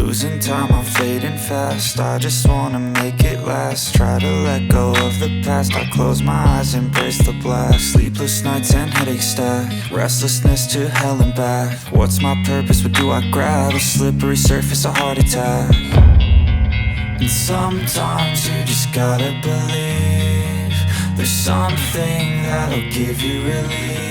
Losing time, I'm fading fast. I just wanna make it last. Try to let go of the past. I close my eyes, embrace the blast. Sleepless nights and headaches stack. Restlessness to hell and back. What's my purpose? What do I grab? A slippery surface, a heart attack. And sometimes you just gotta believe there's something that'll give you relief.